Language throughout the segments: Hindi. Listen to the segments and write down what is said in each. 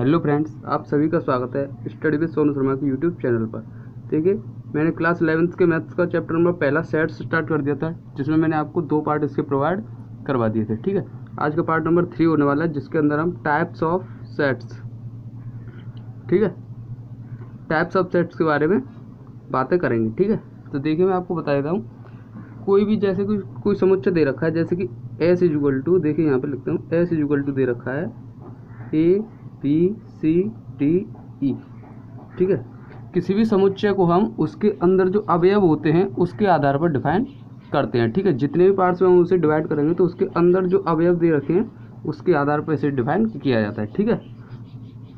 हेलो फ्रेंड्स, आप सभी का स्वागत है स्टडी विद सोनू शर्मा के यूट्यूब चैनल पर। देखिए, मैंने क्लास 11th के मैथ्स का चैप्टर नंबर पहला सेट स्टार्ट कर दिया था, जिसमें मैंने आपको 2 पार्ट इसके प्रोवाइड करवा दिए थे। ठीक है, आज का पार्ट नंबर 3 होने वाला है, जिसके अंदर हम टाइप्स ऑफ सेट्स, ठीक है, टाइप्स ऑफ सेट्स के बारे में बातें करेंगे। ठीक है, तो देखिए मैं आपको बता देता हूँ। कोई भी जैसे कोई समुच्चय दे रखा है, जैसे कि एस इक्वल टू, देखिए यहाँ पे लिखता हूँ, एस इक्वल टू दे रखा है A B C D E. ठीक है, किसी भी समुच्चय को हम उसके अंदर जो अवयव होते हैं उसके आधार पर डिफाइन करते हैं। ठीक है, जितने भी पार्ट्स में हम उसे डिवाइड करेंगे तो उसके अंदर जो अवयव दे रखे हैं उसके आधार पर इसे डिफाइन किया जाता है। ठीक है,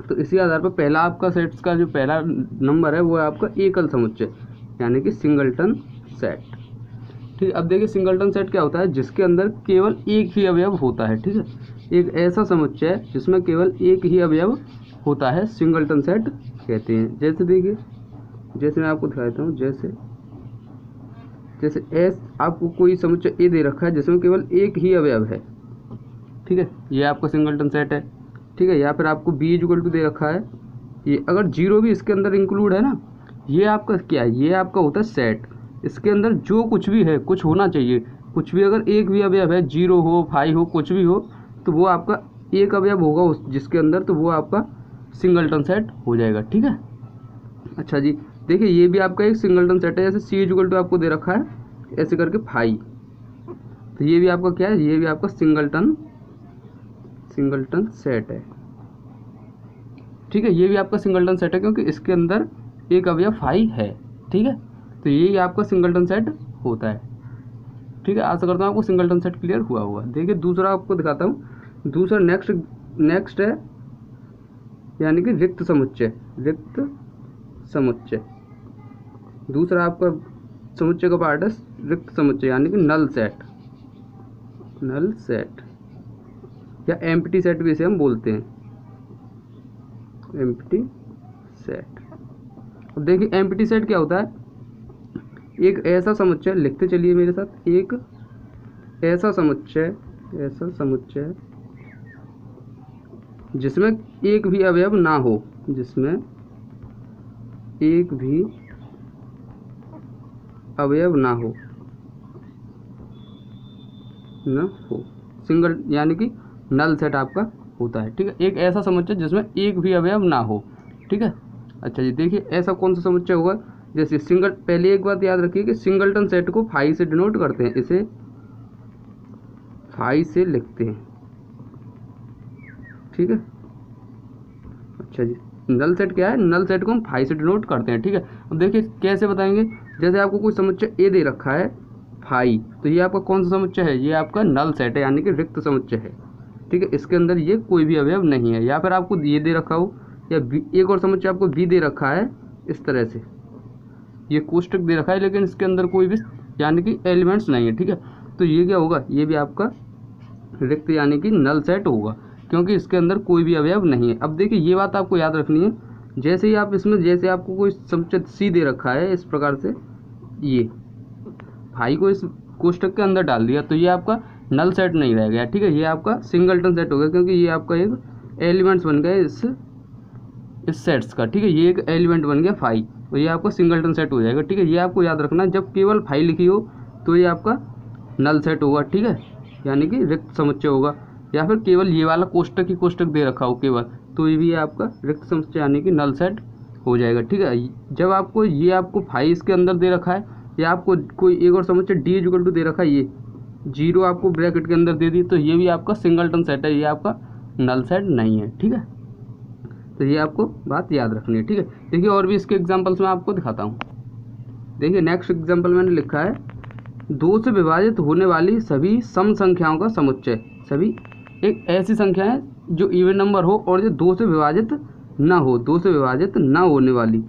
तो इसी आधार पर पहला आपका सेट्स का जो पहला नंबर है वो है आपका एकल समुच्चय, यानी कि सिंगलटन सेट। ठीक है, अब देखिए सिंगलटन सेट क्या होता है, जिसके अंदर केवल एक ही अवयव होता है। ठीक है, एक ऐसा समुच्चय जिसमें केवल एक ही अवयव होता है सिंगलटन सेट कहते हैं। जैसे देखिए, जैसे मैं आपको दिखा देता हूँ, जैसे एस, आपको कोई समुच्चय ए दे रखा है जिसमें केवल एक ही अवयव है। ठीक है, ये आपका सिंगलटन सेट है। ठीक है, या फिर आपको बी इक्वल टू दे रखा है, ये अगर जीरो भी इसके अंदर इंक्लूड है ना, ये आपका क्या है, ये आपका होता है सेट। इसके अंदर जो कुछ भी है, कुछ होना चाहिए, कुछ भी अगर एक भी अवयव है, 0 हो 5 हो कुछ भी हो, तो वो आपका एक अवयव होगा उस जिसके अंदर, तो वो आपका सिंगलटन सेट हो जाएगा। ठीक है, अच्छा जी, देखिए ये भी आपका एक सिंगलटन सेट है। जैसे सी इक्वल टू आपको दे रखा है ऐसे करके 5, तो ये भी आपका क्या है, ये भी आपका सिंगलटन सेट है। ठीक है, ये भी आपका सिंगलटन सेट है क्योंकि इसके अंदर एक अवयव 5 है। ठीक है, तो ये आपका सिंगलटन सेट होता है। ठीक है, आशा करता हूँ आपको सिंगलटन सेट क्लियर हुआ होगा। देखिए दूसरा आपको दिखाता हूँ। दूसरा नेक्स्ट है, यानी कि रिक्त समुच्चय। दूसरा आपका समुच्चय का पार्ट है रिक्त समुच्चय, यानी कि नल सेट या एम्प्टी सेट भी इसे हम बोलते हैं, एम्प्टी सेट। अब देखिए एम्प्टी सेट क्या होता है, एक ऐसा समुच्चय, लिखते चलिए मेरे साथ, एक ऐसा समुच्चय जिसमें एक भी अवयव ना हो, जिसमें एक भी अवयव ना हो सिंगल, यानी कि नल सेट आपका होता है। ठीक है, एक ऐसा समुच्चय जिसमें एक भी अवयव ना हो। ठीक है, अच्छा जी, देखिए ऐसा कौन सा समुच्चय होगा, जैसे पहले एक बात याद रखिए कि सिंगलटन सेट को 5 से डिनोट करते हैं, इसे 5 से लिखते हैं। ठीक है, अच्छा जी, नल सेट क्या है, नल सेट को हम 5 से डिनोट करते हैं। ठीक है, अब देखिए कैसे बताएंगे, जैसे आपको कोई समुच्चय ए दे रखा है 5, तो ये आपका कौन सा समुच्चय है, ये आपका नल सेट है, यानी कि रिक्त समुच्चय है। ठीक है, इसके अंदर ये कोई भी अवयव नहीं है। या फिर आपको ये दे रखा हो, या एक और समुच्चय आपको बी दे रखा है इस तरह से, ये कोष्टक दे रखा है लेकिन इसके अंदर कोई भी यानी कि एलिमेंट्स नहीं है। ठीक है, तो ये क्या होगा, ये भी आपका रिक्त यानी कि नल सेट होगा, क्योंकि इसके अंदर कोई भी अवयव नहीं है। अब देखिए ये बात आपको याद रखनी है, जैसे ही आप इसमें, जैसे आपको कोई समुच्चय सी दे रखा है इस प्रकार से, ये भाई को इस कोष्टक के अंदर डाल दिया, तो ये आपका नल सेट नहीं रह गया। ठीक है, ये आपका सिंगलटन सेट हो गया, क्योंकि ये आपका एक एलिमेंट्स बन गया इस सेट्स का। ठीक है, ये एक एलिमेंट बन गया 5, तो ये आपका सिंगलटन सेट हो जाएगा। ठीक है, ये आपको याद रखना, जब केवल 5 लिखी हो तो ये आपका नल सेट होगा। ठीक है, यानी कि रिक्त समुच्चय होगा। या फिर केवल ये वाला कोष्टक ही कोष्टक दे रखा हो केवल, तो ये भी आपका रिक्त समुच्चय यानी कि नल सेट हो जाएगा। ठीक है, जब आपको 5 इसके अंदर दे रखा है, या आपको कोई एक और समुच्चय डी इक्वल टू दे रखा है, ये 0 आपको ब्रैकेट के अंदर दे दी, तो ये भी आपका सिंगलटन सेट है, ये आपका नल सेट नहीं है। ठीक है, तो ये आपको बात याद रखनी है। ठीक है, देखिए और भी इसके एग्जांपल्स मैं आपको दिखाता हूँ। देखिए नेक्स्ट एग्जांपल मैंने लिखा है, 2 से विभाजित होने वाली सभी सम संख्याओं का समुच्चय। सभी एक ऐसी संख्या है जो इवन नंबर हो और जो 2 से विभाजित ना हो, 2 से विभाजित ना होने वाली।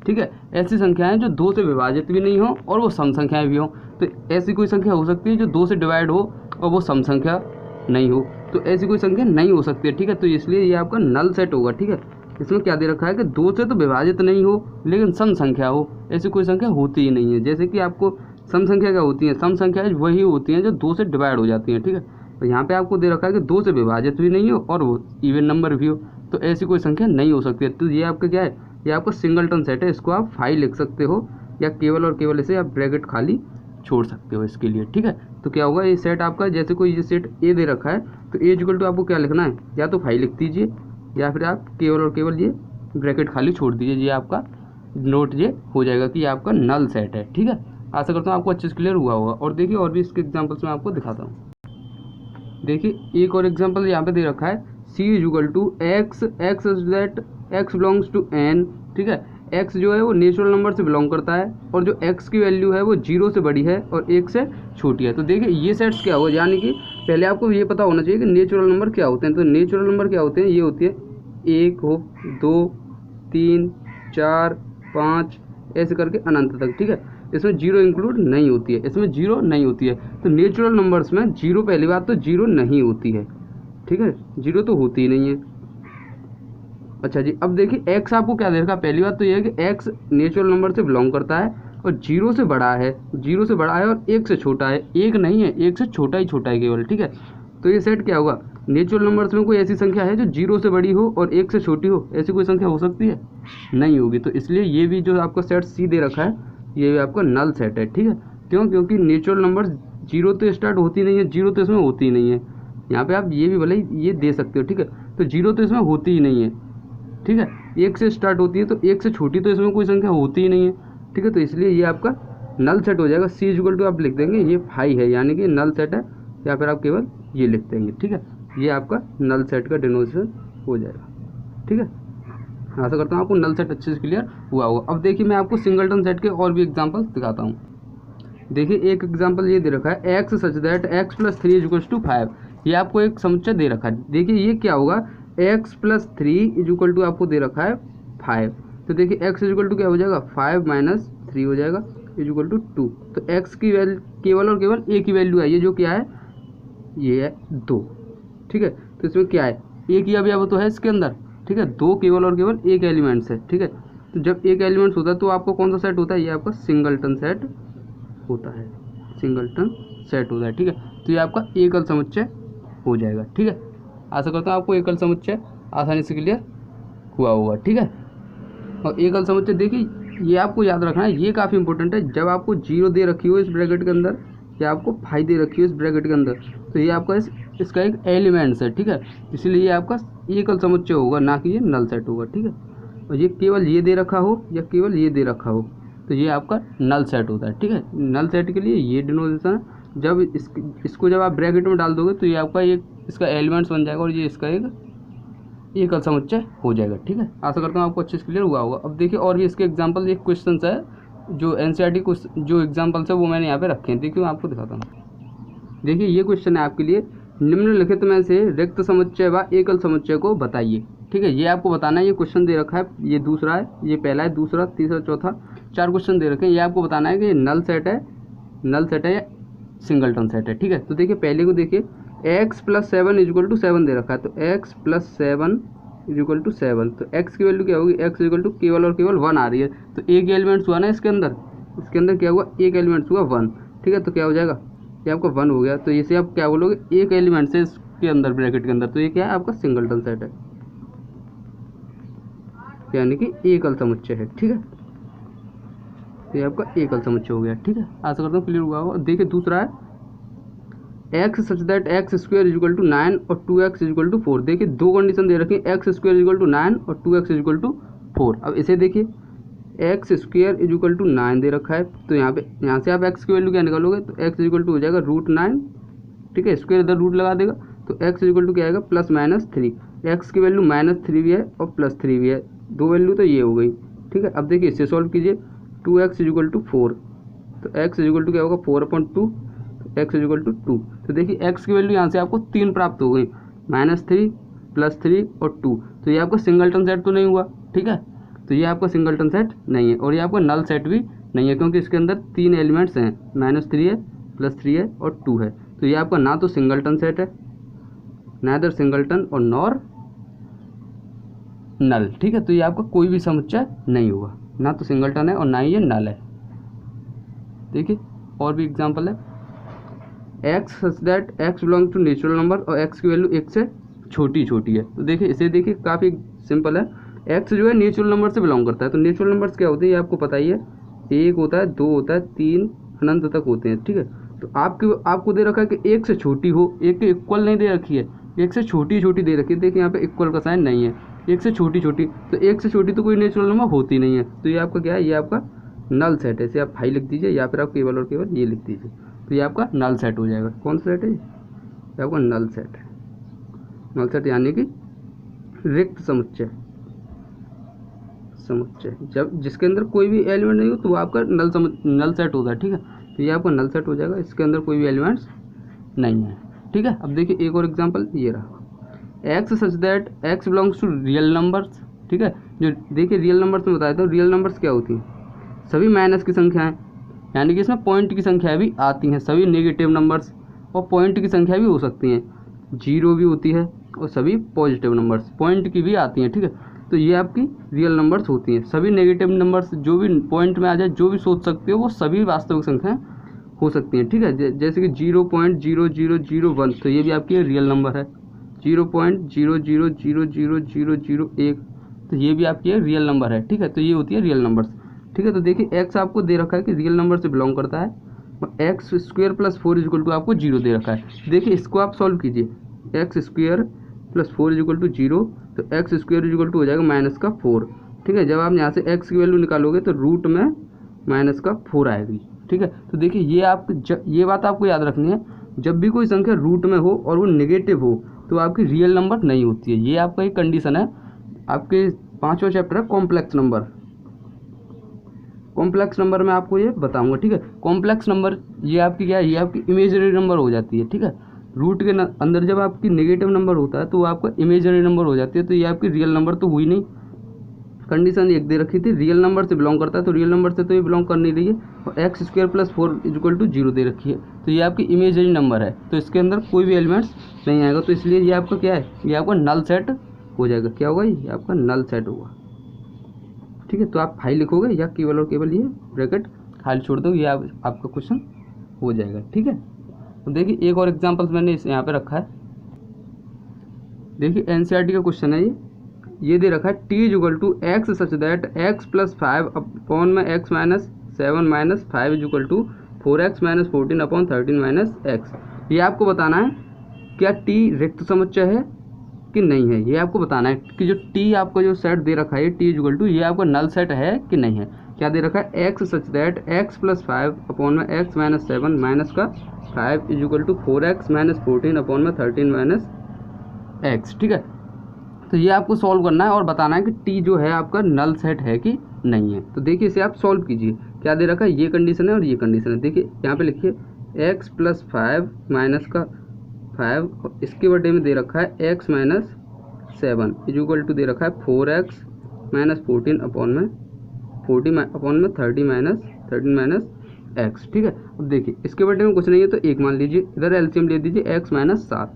ठीक है, ऐसी संख्याएं जो 2 से विभाजित भी नहीं हो और वो सम संख्याएं भी हो। तो ऐसी कोई संख्या हो सकती है जो 2 से डिवाइड हो और वो सम संख्या नहीं हो, तो ऐसी कोई संख्या नहीं हो सकती है। ठीक है, तो इसलिए ये आपका नल सेट होगा। ठीक है, इसमें क्या दे रखा है कि 2 से तो विभाजित नहीं हो लेकिन सम संख्या हो, ऐसी कोई संख्या होती ही नहीं है। जैसे कि आपको सम संख्या क्या होती है, सम संख्याएं वही होती हैं जो 2 से डिवाइड हो जाती हैं। ठीक है, तो यहाँ पे आपको दे रखा है कि 2 से विभाजित भी नहीं हो और वो इवन नंबर भी हो, तो ऐसी कोई संख्या नहीं हो सकती है। तो ये आपका क्या है, ये आपका सिंगलटन सेट है, इसको आप फाइव लिख सकते हो या केवल और केवल इसे आप ब्रैकेट खाली छोड़ सकते हो इसके लिए, ठीक है। तो क्या होगा, ये सेट आपका, जैसे कोई ये सेट ए दे रखा है तो ए इक्वल टू आपको क्या लिखना है, या तो फाइव लिख दीजिए या फिर आप केवल और केवल ये ब्रैकेट खाली छोड़ दीजिए। ये आपका नोट ये हो जाएगा कि ये आपका नल सेट है, ठीक है। आशा करता हूँ आपको अच्छे से क्लियर हुआ होगा। और देखिए और भी इसके एग्जाम्पल्स मैं आपको दिखाता हूँ। देखिए एक और एग्जाम्पल यहाँ पे दे रखा है, C is equal to X, X is that x belongs to N, ठीक है। एक्स जो है वो नेचुरल नंबर से बिलोंग करता है और जो एक्स की वैल्यू है वो 0 से बड़ी है और 1 से छोटी है। तो देखिए ये सेट्स क्या हो, यानी कि पहले आपको ये पता होना चाहिए कि नेचुरल नंबर क्या होते हैं। तो नेचुरल नंबर क्या होते हैं, ये होती है 1 हो, 2, 3, 4, 5 ऐसे करके अनंत तक, ठीक है। इसमें 0 इंक्लूड नहीं होती है, इसमें 0 नहीं होती है। तो नेचुरल नंबर्स में 0, पहली बात तो 0 नहीं होती है, ठीक है, 0 तो होती ही नहीं है। अच्छा जी, अब देखिए x आपको क्या दे रखा है, पहली बात तो ये है कि x नेचुरल नंबर से बिलोंग करता है और 0 से बड़ा है, 0 से बड़ा है और 1 से छोटा है, 1 नहीं है, 1 से छोटा ही छोटा है केवल, ठीक है। तो ये सेट क्या होगा, नेचुरल नंबर्स में कोई ऐसी संख्या है जो 0 से बड़ी हो और 1 से छोटी हो, ऐसी कोई संख्या हो सकती है, नहीं होगी। तो इसलिए ये भी जो आपका सेट सी दे रखा है ये भी आपका नल सेट है, ठीक है। क्यों, क्योंकि नेचुरल नंबर 0 तो स्टार्ट होती नहीं है, 0 तो इसमें होती ही नहीं है। यहाँ पे आप ये भी भले ये दे सकते हो, ठीक है। तो 0 तो इसमें होती ही नहीं है, ठीक है। 1 से स्टार्ट होती है तो 1 से छोटी तो इसमें कोई संख्या होती ही नहीं है, ठीक है। तो इसलिए ये आपका नल सेट हो जाएगा। सी इक्वल टू आप लिख देंगे ये फाइव है, यानी कि नल सेट है, या फिर आप केवल ये लिख देंगे, ठीक है। ये आपका नल सेट का डिनोमिनेशन हो जाएगा, ठीक है। आशा करता हूँ आपको नल सेट अच्छे से क्लियर हुआ होगा। अब देखिए मैं आपको सिंगलटन सेट के और भी एग्जांपल्स दिखाता हूँ। देखिए एक एग्जांपल ये दे रखा है, x such that x plus 3 is equal to 5। ये आपको एक समुच्चय दे रखा है। देखिए ये क्या होगा, x plus 3 is equal to आपको दे रखा है 5। तो देखिए x इज इक्वल टू क्या हो जाएगा, 5 माइनस 3 हो जाएगा इज इक्वल टू 2। तो x की वैल्यू केवल और केवल a की वैल्यू है, ये जो क्या है, ये है 2, ठीक है। तो इसमें क्या है, एक ही अवयव तो है इसके अंदर, ठीक है। 2 केवल और केवल एक एलिमेंट्स है, ठीक है। तो जब एक एलिमेंट्स होता है तो आपको कौन सा सेट होता है, ये आपका सिंगलटन सेट होता है, सिंगलटन सेट होता है, ठीक है। तो ये आपका एकल समुच्चय हो जाएगा, ठीक है। आशा करता हूँ आपको एकल समुच्चय आसानी से क्लियर हुआ होगा, ठीक है। और एकल समुच्चय देखिए ये आपको याद रखना है, ये काफ़ी इंपॉर्टेंट है। जब आपको 0 दे रखी हो इस ब्रैकेट के अंदर या आपको 5 दे रखी हो इस ब्रैकेट के अंदर, तो ये आपका इसका एक एलिमेंट्स है, ठीक है। इसलिए ये आपका एकल समुच्चय होगा, ना कि ये नल सेट होगा, ठीक है। और ये केवल ये दे रखा हो या केवल ये दे रखा हो तो ये आपका नल सेट होता है, ठीक है। नल सेट के लिए ये डिनोमिनेशन है। जब इसको जब आप ब्रैकेट में डाल दोगे तो ये आपका एक इसका एलिमेंट्स बन जाएगा और ये इसका एक एकल समुच्चय हो जाएगा, ठीक है। आशा करता हूँ आपको अच्छे से क्लियर हुआ होगा। अब देखिए और भी इसके एग्जांपल, एक क्वेश्चन है जो NCERT जो एग्जांपल्स है वो मैंने यहाँ पे रखे हैं। देखिए मैं आपको दिखाता हूँ। देखिए ये क्वेश्चन है आपके लिए, निम्नलिखित में से रिक्त समुच्चय व एकल समुच्चय को बताइए, ठीक है। ये आपको बताना है, ये क्वेश्चन दे रखा है, ये दूसरा है, ये पहला है, दूसरा, तीसरा, चौथा, 4 क्वेश्चन दे रखे हैं। ये आपको बताना है कि ये नल सेट है या सिंगलटन सेट है, ठीक है। तो देखिए पहले को देखिए, x plus 7 is equal to 7 दे रखा है, तो x plus 7 is equal to 7। तो x की वैल्यू क्या होगी, x इज इक्वल टू केवल और केवल 1 आ रही है। तो एक एलिमेंट्स हुआ ना इसके अंदर क्या हुआ, एक एलिमेंट्स हुआ 1, ठीक है। तो क्या हो जाएगा, ये आपका 1 हो गया। तो इसे आप क्या बोलोगे, एक एलिमेंट्स है इसके अंदर ब्रैकेट के अंदर, तो ये क्या है आपका सिंगलटन सेट है, यानी कि एकल समुच्चय है, ठीक है। तो ये आपका एकल समुच्चय हो गया, ठीक है। आशा करता हूँ क्लियर हुआ होगा। देखिए दूसरा है, x such that x square is equal to 9 और 2x इज इक्वल टू 4। देखिए 2 कंडीशन दे रखी है, x square is equal to 9 और 2x इज इक्वल टू 4। अब इसे देखिए, x square is equal to 9 दे रखा है, तो यहाँ से आप x की वैल्यू क्या निकालोगे, तो x इज इक्वल टू हो जाएगा √9, ठीक है। स्क्वायर इधर रूट लगा देगा तो x इज इक्वल टू क्या आएगा, प्लस माइनस 3। x की वैल्यू -3 भी है और +3 भी है, 2 वैल्यू तो ये हो गई, ठीक है। अब देखिए इससे सॉल्व कीजिए, 2x इज इक्वल टू 4, तो x इज इक्वल टू क्या होगा, 4/2, x इज इक्वल टू 2। तो देखिए x की वैल्यू यहाँ से आपको 3 प्राप्त हो गई, -3 +3 और 2। तो ये आपका सिंगलटन सेट तो नहीं हुआ, ठीक है। तो ये आपका सिंगलटन सेट नहीं है और ये आपका नल सेट भी नहीं है, क्योंकि इसके अंदर 3 एलिमेंट्स हैं, -3 है, +3 है और 2 है। तो ये आपका ना तो सिंगलटन सेट है, नाइदर सिंगलटन और नॉर नल, ठीक है। तो ये आपका कोई भी समुच्चय नहीं होगा, ना तो सिंगलटन है और ना ही ये नल है। देखिए और भी एग्जांपल है, x such that x belong to natural number और x की वैल्यू 1 से छोटी छोटी है। तो देखिए इसे देखिए काफ़ी सिंपल है। एक्स जो है नेचुरल नंबर से बिलोंग करता है। तो नेचुरल नंबर्स क्या होते हैं ये आपको पता ही है, 1 होता है, 2 होता है, 3 अनंत तक होते हैं, ठीक है। तो आपको दे रखा है कि 1 से छोटी हो, 1 के इक्वल नहीं दे रखी है, 1 से छोटी छोटी दे रखी है। देखिए यहाँ पे इक्वल का साइन नहीं है, 1 से छोटी छोटी, तो 1 से छोटी तो कोई नेचुरल नंबर होती नहीं है। तो ये आपका क्या है, ये आपका नल सेट है। इसे आप हाई लिख दीजिए या फिर आप केवल और केवल ये लिख दीजिए, तो ये आपका नल सेट हो जाएगा। कौन सा सेट है ये आपका नल सेट है। नल सेट यानी कि रिक्त समुच्चय, समुच्चय जब जिसके अंदर कोई भी एलिमेंट नहीं हो तो वो आपका नल सेट होगा, ठीक है। तो ये आपका नल सेट हो जाएगा, इसके अंदर कोई भी एलिमेंट्स नहीं है, ठीक है। अब देखिए एक और एग्जांपल ये रहा, x such that x belongs to real numbers, ठीक है। जो देखिए रियल नंबर्स में बताया था, रियल नंबर्स क्या होती हैं, सभी माइनस की संख्याएं, यानी कि इसमें पॉइंट की संख्या भी आती हैं, सभी नेगेटिव नंबर्स और पॉइंट की संख्या भी हो सकती हैं, जीरो भी होती है और सभी पॉजिटिव नंबर्स पॉइंट की भी आती हैं, ठीक है। तो ये आपकी रियल नंबर्स होती हैं। सभी नेगेटिव नंबर्स जो भी पॉइंट में आ जाए, जो भी सोच सकते हो, वो सभी वास्तविक संख्याएं हो सकती हैं, ठीक है। जैसे कि 0.00001, तो ये भी आपकी रियल नंबर है। 0.0000001, तो ये भी आपकी रियल नंबर है, ठीक है। तो ये होती है रियल नंबर्स, ठीक है। तो देखिए एक्स आपको दे रखा है कि रियल नंबर से बिलोंग करता है, और x square plus 4 equal to आपको 0 दे रखा है। देखिए इसको आप सॉल्व कीजिए, x square plus 4 equal to 0, तो एक्स स्क्वायर इक्वल टू हो जाएगा -4, ठीक है। जब आप यहाँ से एक्स की वैल्यू निकालोगे तो रूट में -4 आएगी, ठीक है। तो देखिए ये बात आपको याद रखनी है, जब भी कोई संख्या रूट में हो और वो नेगेटिव हो तो आपकी रियल नंबर नहीं होती है। ये आपका एक कंडीशन है। आपके 5वां चैप्टर है कॉम्प्लेक्स नंबर, कॉम्प्लेक्स नंबर में आपको ये बताऊंगा, ठीक है। कॉम्प्लेक्स नंबर ये आपकी क्या है, ये आपकी इमेजनरी नंबर हो जाती है, ठीक है। रूट के अंदर जब आपकी नेगेटिव नंबर होता है तो वो आपका इमेजनरी नंबर हो जाती है, तो ये आपकी रियल नंबर तो हुई नहीं। कंडीशन एक दे रखी थी, रियल नंबर से बिलोंग करता है, तो रियल नंबर से तो ये बिलोंग कर नहीं रही है, और x square plus 4 equal to 0 दे रखी है, तो ये आपकी इमेजनरी नंबर है, तो इसके अंदर कोई भी एलिमेंट्स नहीं आएगा। तो इसलिए ये आपका क्या है, ये आपका नल सेट हो जाएगा। क्या होगा, ये आपका नल सेट होगा, ठीक है। तो आप फाइल लिखोगे या केवल और केवल ये ब्रैकेट खाली छोड़ दो, ये आपका क्वेश्चन हो जाएगा, ठीक है। तो देखिए एक और एग्जांपल्स मैंने इस यहाँ पे रखा है। देखिए एनसीईआरटी का क्वेश्चन है ये दे रखा है, T is equal to X such that x plus 5 upon में x minus 7 minus 5 is equal to 4x minus 14 upon 13 minus X. ये आपको बताना है क्या टी रिक्त समुच्चय है कि नहीं है, ये आपको बताना है कि जो टी आपका जो सेट दे रखा है टी इज इक्वल टू, ये आपका नल सेट है कि नहीं है। क्या दे रखा है, x such that x plus 5 upon में एक्स माइनस 7 माइनस का 5 is equal to 4x minus 14 upon में 13 माइनस एक्स, ठीक है। तो ये आपको सॉल्व करना है और बताना है कि टी जो है आपका नल सेट है कि नहीं है। तो देखिए इसे आप सॉल्व कीजिए, क्या दे रखा है, ये कंडीशन है और ये कंडीशन है। देखिए यहाँ पे लिखिए x प्लस 5 माइनस का 5, इसके बटे में दे रखा है x minus 7 is equal to दे रखा है 4x माइनस 14 अपॉन में 30 माइनस 13 माइनस एक्स, ठीक है। अब देखिए इसके बटे में कुछ नहीं है तो एक मान लीजिए, इधर एलसीएम ले दीजिए x माइनस 7,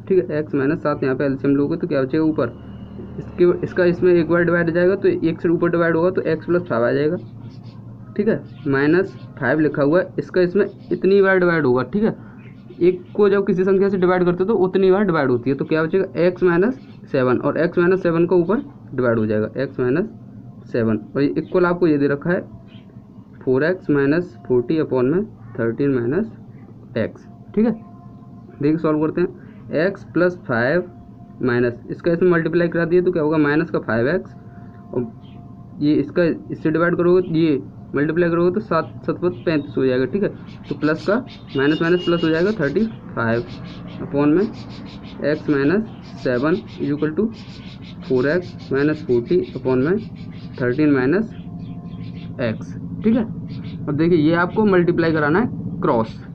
ठीक है। x माइनस 7 यहाँ पे एलसीएम लोगे तो क्या बचेगा ऊपर, इसका इसमें एक बार डिवाइड हो जाएगा तो एक से ऊपर डिवाइड होगा तो x प्लस 5 आ जाएगा, ठीक है। -5 लिखा हुआ है, इसका इसमें इतनी बार डिवाइड होगा, ठीक है। एक को जब किसी संख्या से डिवाइड करते हो तो उतनी बार डिवाइड होती है, तो क्या बचेगा x माइनस 7, और x माइनस 7 का ऊपर डिवाइड हो जाएगा x माइनस 7, और इक्वल आपको ये दे रखा है 4x माइनस 40 अपॉन में 13 माइनस एक्स, ठीक है। देखिए सॉल्व करते हैं, x प्लस 5 माइनस इसका इसमें मल्टीप्लाई करा दिए तो क्या होगा, माइनस का 5x, और ये इसका इससे डिवाइड करोगे तो ये मल्टीप्लाई करोगे तो 7 7 35 हो जाएगा, ठीक है। तो प्लस का माइनस माइनस प्लस हो जाएगा 35 अपॉन में x minus 7 is equal to 4x minus 40 upon में 13 माइनस एक्स, ठीक है। अब देखिए ये आपको मल्टीप्लाई कराना है क्रॉस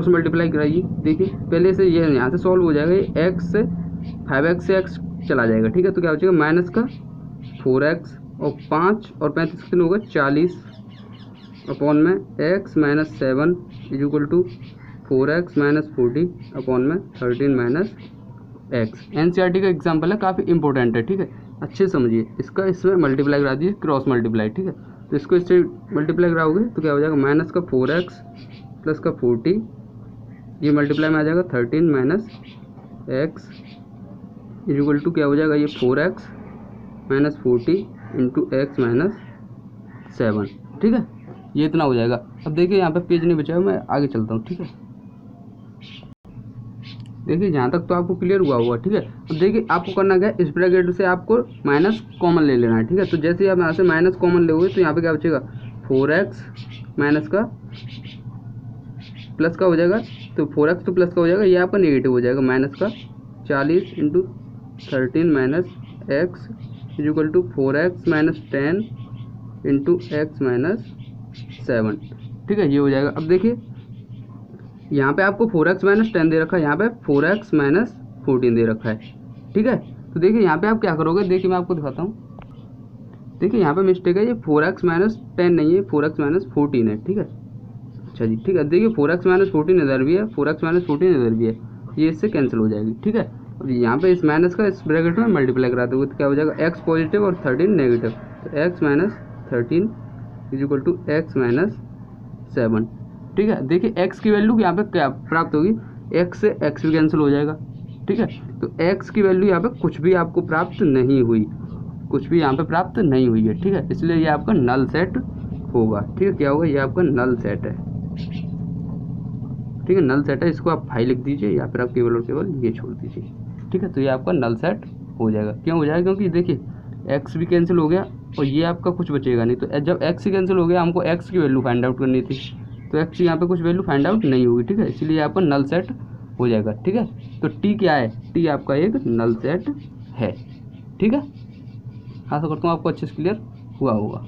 मल्टीप्लाई कराइए। देखिए पहले से ये यहाँ से सॉल्व हो जाएगा, ये एक्स से 5x से x चला जाएगा, ठीक है। तो क्या बचेगा, माइनस का 4x और 5 और 35 कितने होगा 40 अपॉन में x minus 7 is equal to 4x minus 40 upon में 13 माइनस एक्स। एनसीईआरटी का एग्जाम्पल है, काफ़ी इंपॉर्टेंट है, ठीक है। अच्छे समझिए, इसका इसमें मल्टीप्लाई करा दीजिए क्रॉस मल्टीप्लाई, ठीक है। तो इसको इससे मल्टीप्लाई कराओगे तो क्या हो जाएगा, माइनस का 4x प्लस का 40, ये मल्टीप्लाई में आ जाएगा 13 माइनस एक्स इक्वल टू क्या हो जाएगा, ये 4x minus 40 into x minus 7, ठीक है, ये इतना हो जाएगा। अब देखिए यहाँ पे पेज नहीं बचा है, मैं आगे चलता हूँ, ठीक है। देखिए जहाँ तक तो आपको क्लियर हुआ होगा, ठीक है। अब देखिए आपको करना क्या है, इस ब्रैकेट से आपको माइनस कॉमन ले लेना है, ठीक है। तो जैसे ही आप यहाँ से माइनस कॉमन लोगे तो यहाँ पे क्या बचेगा, 4x माइनस का प्लस का हो जाएगा, तो 4x तो प्लस का हो जाएगा, ये आपका नेगेटिव हो जाएगा, माइनस का 40 into 13 minus x equal to 4x minus 10 into x minus 7, ठीक है, ये हो जाएगा। अब देखिए यहाँ पे आपको 4x माइनस 10 दे रखा है, यहाँ पे 4x माइनस 14 दे रखा है, ठीक है। तो देखिए यहाँ पे आप क्या करोगे, देखिए मैं आपको दिखाता हूँ। देखिए यहाँ पे मिस्टेक है, ये 4x माइनस 10 नहीं है, 4x माइनस 14 है, ठीक है। अच्छा जी, ठीक है। देखिए 4x माइनस 14 इधर भी है, 4x माइनस 14 इधर भी है, ये इससे कैंसिल हो जाएगी, ठीक है। और यहाँ पे इस माइनस का इस ब्रैकेट में मल्टीप्लाई कराते हुए तो क्या हो जाएगा, x पॉजिटिव और 13 नेगेटिव, तो x minus 13 is equal to x minus 7, ठीक है। देखिए x की वैल्यू यहाँ पे क्या प्राप्त होगी, x से x भी कैंसिल हो जाएगा, ठीक है। तो x की वैल्यू यहाँ पे कुछ भी आपको प्राप्त नहीं हुई, कुछ भी यहाँ पे प्राप्त नहीं हुई है, ठीक है। इसलिए ये आपका नल सेट होगा, ठीक है। क्या होगा, ये आपका नल सेट है, ठीक है, नल सेट है। इसको आप फाइल लिख दीजिए या फिर आप केवल और केवल ये छोड़ दीजिए, ठीक है। तो ये आपका नल सेट हो जाएगा। क्यों हो जाएगा, क्योंकि देखिए x भी कैंसिल हो गया और ये आपका कुछ बचेगा नहीं। तो जब x ही कैंसिल हो गया, हमको x की वैल्यू फाइंड आउट करनी थी, तो x यहाँ पे कुछ वैल्यू फाइंड आउट नहीं होगी, ठीक है। इसलिए यहाँ पर नल सेट हो जाएगा, ठीक है। तो t क्या है, t आपका एक नल सेट है, ठीक है। आशा करता हूँ आपको अच्छे से क्लियर हुआ होगा।